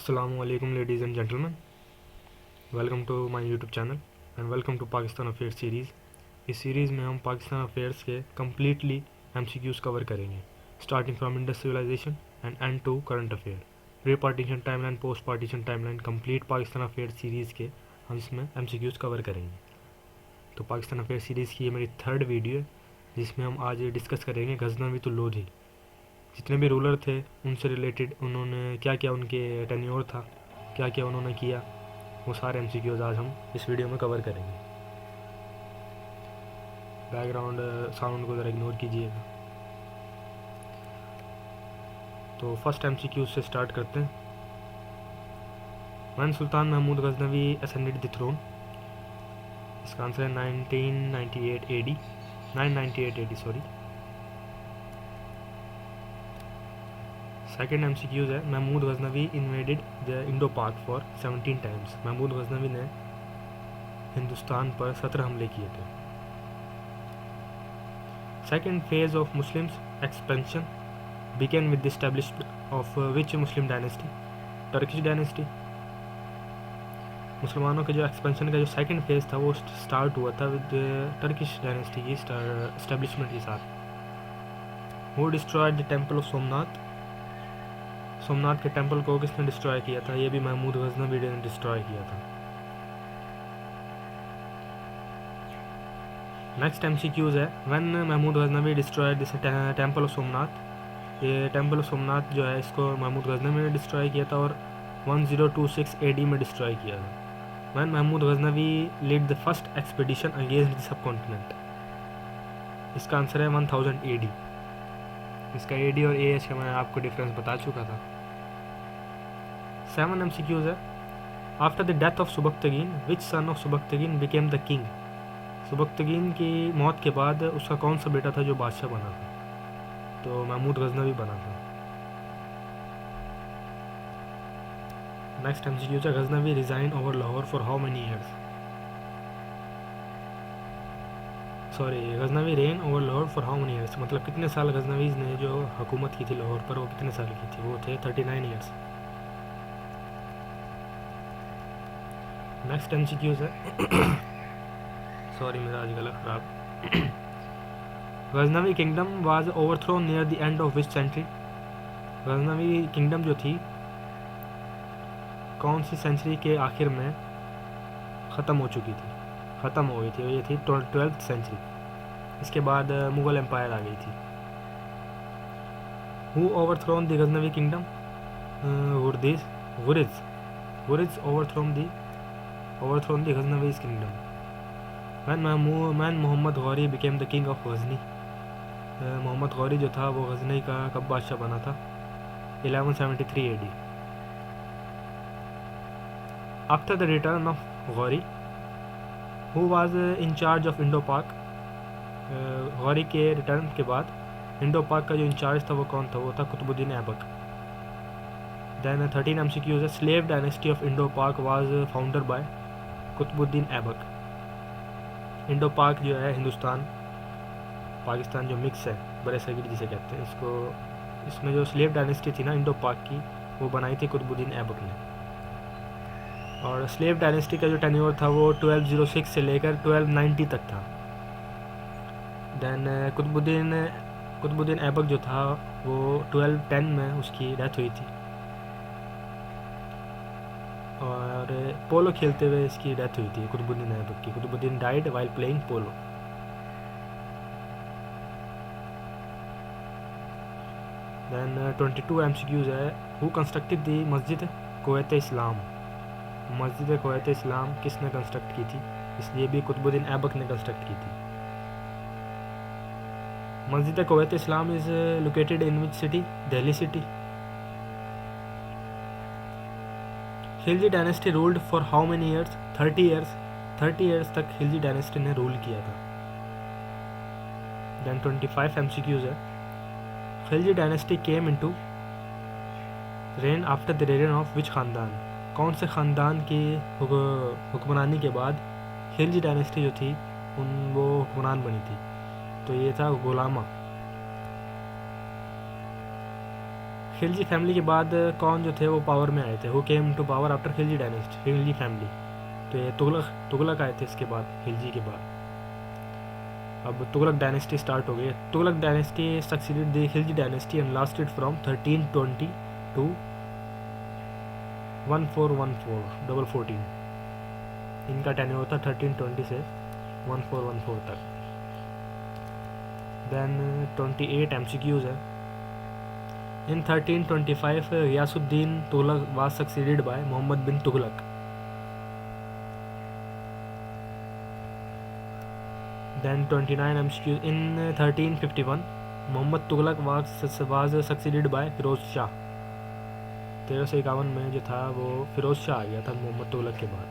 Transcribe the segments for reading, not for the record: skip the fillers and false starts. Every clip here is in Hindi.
Assalamu alaikum ladies and gentlemen, welcome to my YouTube channel and welcome to Pakistan affairs series. इस सीरीज़ में हम पाकिस्तान अफेयर्स के कम्प्लीटली एमसीक्यूज़ कवर करेंगे, starting from industrialisation and and to current affair, pre partition timeline, post partition timeline, complete Pakistan affairs series के हम इसमें एमसीक्यूज़ कवर करेंगे। तो पाकिस्तान अफेयर्स सीरीज़ की ये मेरी थर्ड वीडियो है, जिसमें हम आज डिस्कस करेंगे गजनवी तो लोधी, जितने भी रूलर थे उनसे रिलेटेड, उन्होंने क्या क्या, उनके टेन्योर था, क्या क्या उन्होंने किया, वो सारे एमसीक्यूज़ आज हम इस वीडियो में कवर करेंगे। बैकग्राउंड साउंड को ज़रा इग्नोर कीजिएगा। तो फर्स्ट एमसीक्यू से स्टार्ट करते हैं। When Sultan Mahmud Ghaznavi ascended the throne, इसका आंसर है 1998 AD, 998 AD sorry. Second MCQs है, Mahmud Ghaznavi invaded the Indo Pak for 17 times. Mahmud Ghaznavi ने हिंदुस्तान पर 17 हमले किए थे। Second phase of Muslims expansion began with the establishment of which Muslim dynasty, Turkish dynasty. मुसलमानों के जो एक्सपेंशन का जो सेकेंड फेज था वो स्टार्ट हुआ था विद टर्किश डायनेस्टी की एस्टैब्लिशमेंट के साथ। वो destroyed the temple of Somnath, Somnath के टेम्पल को किसने डिस्ट्रॉय किया था? ये भी महमूद गजनवी ने डिस्ट्रॉय किया था। नेक्स्ट एमसीक्यूज है, when Mahmud Ghaznavi destroyed this temple of Somnath, ये टेम्पल ऑफ सोमनाथ जो है इसको महमूद गजनवी ने डिस्ट्रॉय किया था और 1026 AD में डिस्ट्रॉय किया था। When Mahmud Ghaznavi lead the first expedition against the sub continent, इसका आंसर है 1000 AD। इसका AD और AH का मैं आपको डिफरेंस बता चुका था। 7 MCQs है, after the death of Sabuktigin which son of Sabuktigin became the king. Sabuktigin की मौत के बाद उसका कौन सा बेटा था जो बादशाह बना था? तो महमूद गजनवी बना था। नेक्स्ट MCQs है, Ghaznavi resign over Lahore for how many years, sorry Ghaznavi rain over Lahore for how many years, मतलब कितने साल गजनवीज ने जो हुकूमत की थी लाहौर पर, वो कितने साल की थी? वो थे 39 ईयर्स। नेक्स्ट MCQs है, सॉरी मेरा आज गला खराब। Ghaznavi kingdom was overthrown near the end of which century. Ghaznavi kingdom जो थी कौन सी सेंचुरी के आखिर में ख़त्म हो चुकी थी, ख़त्म हो गई थी? ये थी 12th सेंचुरी। इसके बाद मुग़ल एम्पायर आ गई थी। Who overthrown the Ghaznavi kingdom? गुरिज overthrown the Ghaznavids kingdom. Man Mohammad Ghori became the king of Ghazni, Mohammad Ghori जो था वो गजनी का कब बादशाह बना था? 1173 AD। After the return of Gauri who was in charge of Indo पाक, गौरी के रिटर्न के बाद इंडो पाक का जो इंचार्ज था वो कौन था? वो था कुतुबुद्दीन ऐबक। देन 13 MCQs है, slave dynasty of Indo Pak was founder by Qutbuddin Aibak. Indo Pak जो है हिंदुस्तान पाकिस्तान जो मिक्स है, बड़े सगीर जिसे कहते हैं इसको, इसमें जो स्लेव डायनेस्टी थी ना इंडो पाक की, वो बनाई थी कुतुबुद्दीन ऐबक ने। और स्लेव डायनेस्टी का जो टेन्योर था वो 1206 से लेकर 1290 तक था। देन कुतुबुद्दीन ऐबक जो था वो 1210 में उसकी डेथ हुई थी, और पोलो खेलते हुए इसकी डेथ हुई थी कुतुबुद्दीन ऐबक की। Qutbuddin died while playing polo. Then 22 MCQs है, who constructed the Masjid Quwwat इस्लाम। मस्जिद कुवैत इस्लाम किसने कंस्ट्रक्ट की थी? इसलिए भी कुतुबुद्दीन ऐबक ने कंस्ट्रक्ट की थी। मस्जिद Quwwat Islam is located in which city? Delhi city. Khilji dynasty ruled for how many years? 30 years. 30 years तक खिलजी डायनेस्टी ने रूल किया था। देन 25 MCQs है, Khilji dynasty came into rain after the rain of which खानदान। कौन से ख़ानदान की हुक्मरानी के बाद खिलजी डायनेस्टी जो थी वो हुक्मरान बनी थी? तो ये था गुलामा। खिलजी फैमिली के बाद कौन जो थे वो पावर में आए थे, who came to power after Khilji dynasty, Khilji family. तो ये तुगलक आए थे इसके बाद, खिलजी के बाद। अब तुगलक डायनेस्टी स्टार्ट हो गई। Tughlaq dynasty succeeded the Khilji dynasty and lasted from 1320 to 1414 इनका टेन्योर था 1320 से 1414 तक। देन 28 MCQs है। In 1325 Ghiyasuddin Tughlaq was succeeded by Muhammad bin Tughlaq. Then 29 MCQs. In 1351 Muhammad Tughlaq was succeeded by Firoz Shah. 1351 में जो था वो फिरोज शाह आ गया था मोहम्मद तुगलक के बाद।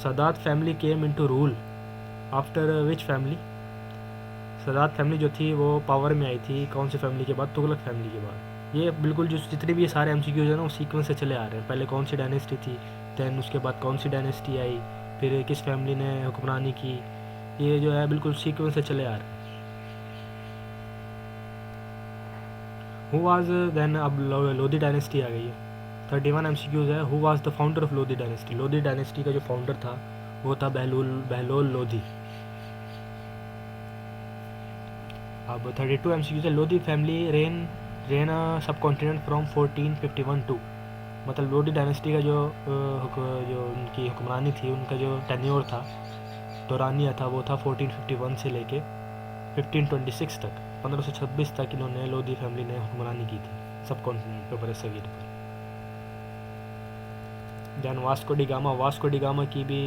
Sadat family came into rule after which family, Sadat family जो थी वो पावर में आई थी कौन सी फैमिली के बाद, तुगलक फैमिली के बाद। ये बिल्कुल जो जितने भी ये सारे MCQs हैं ना वो सीक्वेंस से चले आ रहे हैं। पहले कौन सी डायनेस्टी थी, दैन उसके बाद कौन सी डायनेस्टी आई, फिर किस फैमिली ने हुक्मरानी की, ये जो है बिल्कुल सीक्वेंस से चले आ रहे हैं। हु वाज देन, अब लोधी डायनेस्टी आ गई है। 31 MCQs है। Who was the founder of Lodhi dynasty, Lodhi dynasty का जो फाउंडर था वो था बहलोल लोधी। अब 32 MCQs है। लोधी फैमिली रेन सब कॉन्टिनेंट फ्रॉम 1451 टू, मतलब लोधी डायनेस्टी का जो उनकी हुक्मरानी थी, उनका जो टेन्योर था, दौरानिया था, वो था 1451 से लेके 1526 तक, 1526 तक इन्होंने लोधी फैमिली ने हुक्मरानी की थी सब कॉन्टिनेंट पे, बरसगीर पर। दैन वास्को डी गामा की भी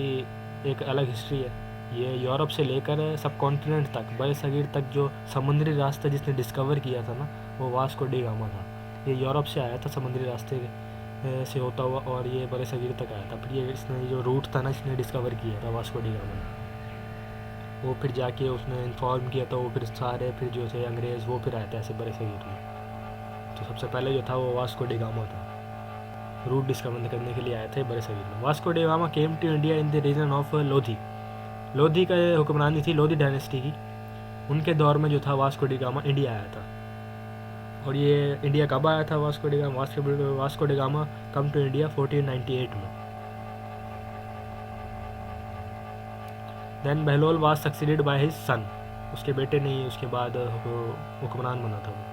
एक अलग हिस्ट्री है। ये यूरोप से लेकर सब कॉन्टिनेंट तक, बरसगीर तक जो समुद्री रास्ता जिसने डिस्कवर किया था ना वो वास्को डी गामा था। ये यूरोप से आया था समुद्री रास्ते से होता हुआ और ये बरसगीर तक आया था। फिर ये इसने जो रूट था ना इसने डिस्कवर किया था वास्को डी गामा ने, वो फिर जाके उसने इन्फॉर्म किया था, वो फिर सारे फिर जो थे अंग्रेज़ वो फिर आए थे ऐसे बरसगीर में। तो सबसे पहले जो था वो वास्को डी गामा था, रूट डिस्कवर करने के लिए आए थे बरसगीर में। Vasco da Gama came to India in the reign of Lodi, Lodi का हुक्मरानी थी लोधी डायनेस्टी की, उनके दौर में जो था वास्को डी गामा इंडिया आया था। और ये इंडिया कब आया था Vasco da Gama, Vasco da Gama come to India 1498 में। Then Bahlol was succeeded by his son, उसके बेटे ने ही उसके बाद हुक्मरान बना था वो।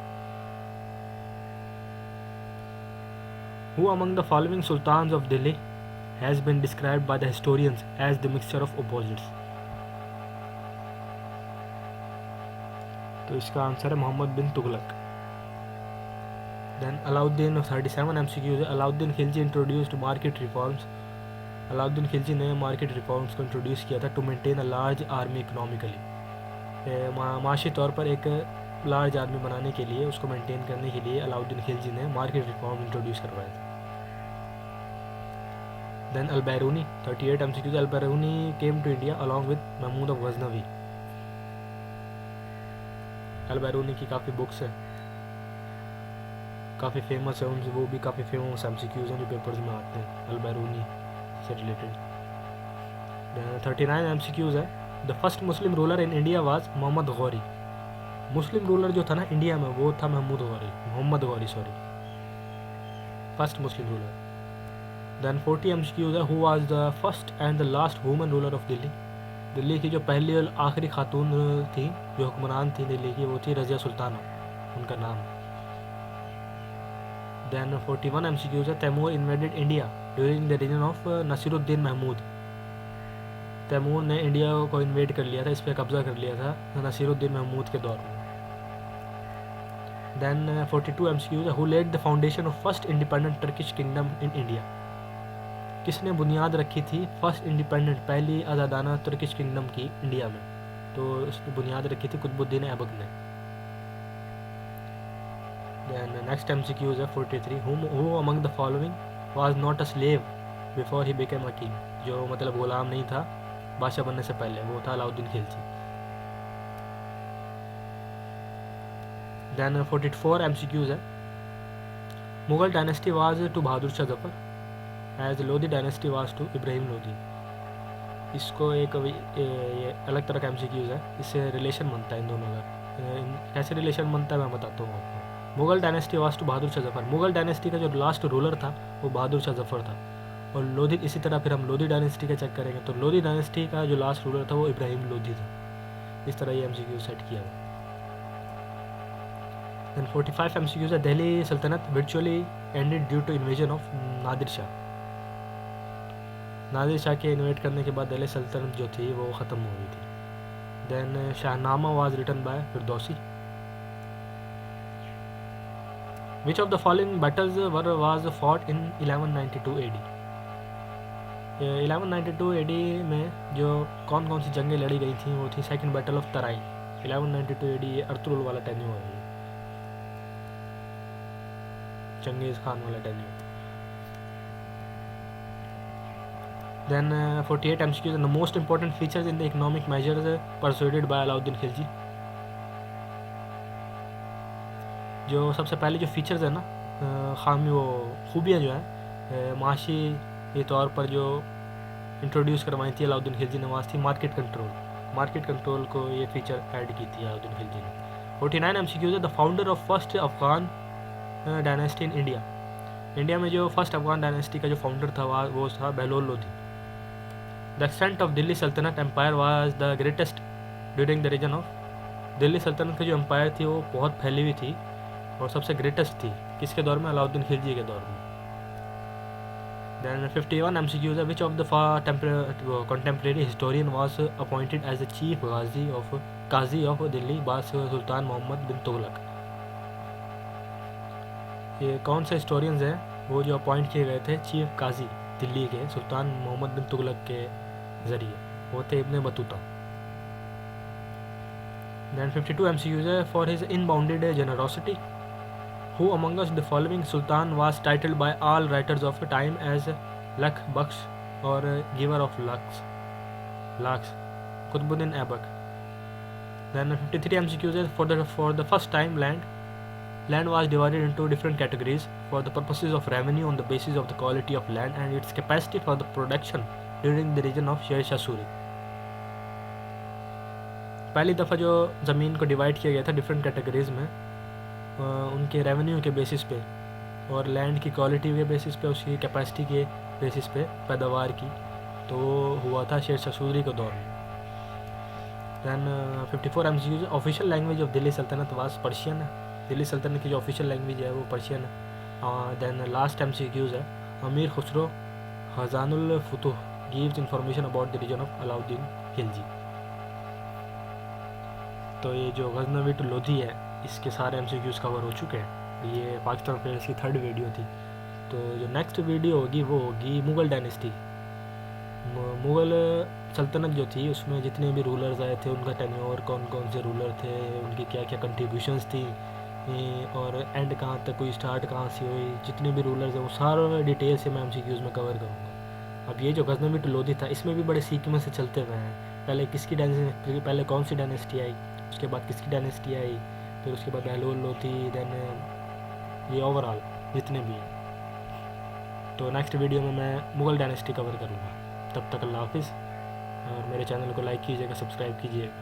Who among the following sultans of Delhi has been described by the historians as the mixture of opposites? तो इसका आंसर है मोहम्मद बिन तुगलक। देन अलाउद्दीन 37 MCQs है। Alauddin Khilji introduced market reforms, Alauddin Khilji ने मार्केट रिफॉर्म्स को इंट्रोड्यूस किया था to maintain a large army economically, माशी तौर पर एक लार्ज आर्मी बनाने के लिए, उसको मेंटेन करने के लिए अलाउद्दीन खिलजी ने मार्केट रिफॉर्म इंट्रोड्यूस करवाए थे। Then Al-Biruni 38 MCQs, Al-Biruni came to India along with Mahmud of Ghaznavi. Al-Biruni की काफ़ी बुक्स हैं, काफ़ी फेमस है, उनसे वो भी काफ़ी फेमस MCQs हैं जो पेपर्स में आते हैं अल-बैरूनी से रिलेटेड। 39 MCQs है। The first Muslim ruler in India was Mohammad Ghori, Muslim ruler जो था ना इंडिया में वो था Mohammad Ghori first Muslim ruler. Then 40 MCQs है। Who was the first and the last woman ruler of Delhi, Delhi की जो पहली और आखिरी खातून थी जो हुक्मरान थी दिल्ली की, वो थी रज़िया सुल्ताना, उनका नाम। देन 41 MCQs है। Timur invaded India during the reign of Nasiruddin Mahmud, Timur ने इंडिया को इन्वेड कर लिया था, इस पर कब्जा कर लिया था नसीरुद्दीन महमूद के दौर में। देन 42 MCQs है। Who laid the foundation of first independent Turkish kingdom in India, किसने बुनियाद रखी थी फर्स्ट इंडिपेंडेंट पहली आज़ादाना तुर्किश किंगडम की इंडिया में, तो उसने बुनियाद रखी थी कुतुबुद्दीन ऐबक ने। देन नेक्स्ट MCQs है 43। Who among the following was not a slave before he became a king, जो मतलब गुलाम नहीं था बादशाह बनने से पहले, वो था अलाउद्दीन खिलजी। देन 44 MCQs है। Mughal dynasty was to Bahadur Shah Zafar as Lodi dynasty was to Ibrahim Lodi, इसको एक ये अलग तरह का MCQs है, इससे रिलेशन बनता है इन दोनों का। कैसे रिलेशन बनता है मैं बताता हूँ आपको। Mughal dynasty was to Bahadur Shah Zafar. Mughal dynasty का जो लास्ट रूलर था वो बहादुर शाह जफ़र था। और लोधी, इसी तरह फिर हम लोधी डायनेस्टी का चेक करेंगे तो लोधी डायनेस्टी का जो लास्ट रूलर था वो इब्राहिम लोधी था। इस तरह ये MCQ सेट किया हुआ। Then 45 MCQs है। दिल्ली सल्तनत virtually ended due to invasion of Nadir Shah. Nadir Shah के इन्वेट करने के बाद दिल्ली सल्तनत जो थी वो ख़त्म हो गई थी। Then Shahnameh was written by Ferdowsi. Which of the following battles was fought in 1192 AD। 1192 AD में जो कौन कौन सी जंगें लड़ी गई थी वो थी second battle of Terai. 1192 AD ये अर्तुगरुल वाला टेन्यूर है, चंगेज़ खान वाला tenure. Then 48 MCQs and the most important features in the economic measures persuaded by Alauddin Khilji. जो सबसे पहले जो फीचर्स है ना, खामी वो खूबियाँ जो है माशी के तौर पर जो इंट्रोड्यूस करवाई थी अलाउद्दीन खिलजी नवाज थी मार्केट कंट्रोल। मार्केट कंट्रोल को ये फीचर ऐड की थी अलाउद्दीन खिलजी ने। 49 MCQs है। The founder of first Afghan dynasty in India. India में जो फर्स्ट अफगान डायनेस्टी का जो फाउंडर था वो था Bahlol Lodhi. The extent of Delhi Sultanat empire was the greatest during the reign of. Delhi Sultanat की जो एम्पायर थी वो बहुत फैली हुई थी और सबसे ग्रेटेस्ट थी किसके दौर में? अलाउद्दीन खिलजी के दौर में। Then 51 MCQs है। Which of the contemporary historian was appointed as the chief Qazi of Delhi by Sultan Mohammad bin Tughlaq. ये कौन से हिस्टोरियंस हैं वो जो अपॉइंट किए गए थे चीफ काजी दिल्ली के सुल्तान मोहम्मद बिन तुगलक के ज़रिए? वो थे इब्न बतूता। Then 52 MCQs है। For his unbounded generosity Who among us the following Sultan was titled by all writers of the time as Lakh Baksh or giver of lakhs? Qutbuddin Aibak. Then 53 MCQs is for the first time land was divided into different categories for the purposes of revenue on the basis of the quality of land and its capacity for the production during the reign of Sher Shah Suri. पहली दफ़ा जो ज़मीन को डिवाइड किया गया था डिफरेंट कैटेगरीज़ में उनके रेवेन्यू के बेसिस पे और लैंड की क्वालिटी के बेसिस पे, उसकी कैपेसिटी के बेसिस पे पैदावार की, तो हुआ था शेर शाह सूरी के दौर में। Then 54 MCQs official language of Delhi Sultanate was Persian. Delhi Sultanat की जो ऑफिशियल लैंग्वेज है वो पर्शियन है। दैन लास्ट MCQs है। Amir Khusro Khazainul Futuh gives information about the reign of Alauddin Khilji. तो ये जो गजनवी टू लोधी है इसके सारे MCQs कवर हो चुके हैं। ये पाकिस्तान अफेयर्स की 3rd वीडियो थी। तो जो नेक्स्ट वीडियो होगी वो होगी मुग़ल डायनेस्टी। मुग़ल सल्तनत जो थी उसमें जितने भी रूलर्स आए थे उनका टेन्योर, कौन कौन से रूलर थे, उनकी क्या क्या कंट्रीब्यूशंस थी और एंड कहाँ तक कोई स्टार्ट कहाँ से हुई, जितने भी रूलर्स हैं वो सारा डिटेल से मैं MCQs में कवर करूँगा। अब ये जो गजनवी टू लोधी था इसमें भी बड़े सीक्वेंस से चलते हुए हैं। पहले किसकी डायनेस्टी, पहले कौन सी डायनेस्टी आई, उसके बाद किसकी डायनेस्टी आई, फिर उसके बाद बहलोल लोधी, देन ये ओवरऑल जितने भी हैं। तो नेक्स्ट वीडियो में मैं मुग़ल डायनेस्टी कवर करूँगा। तब तक अल्लाह हाफिज़ और मेरे चैनल को लाइक कीजिएगा, सब्सक्राइब कीजिएगा।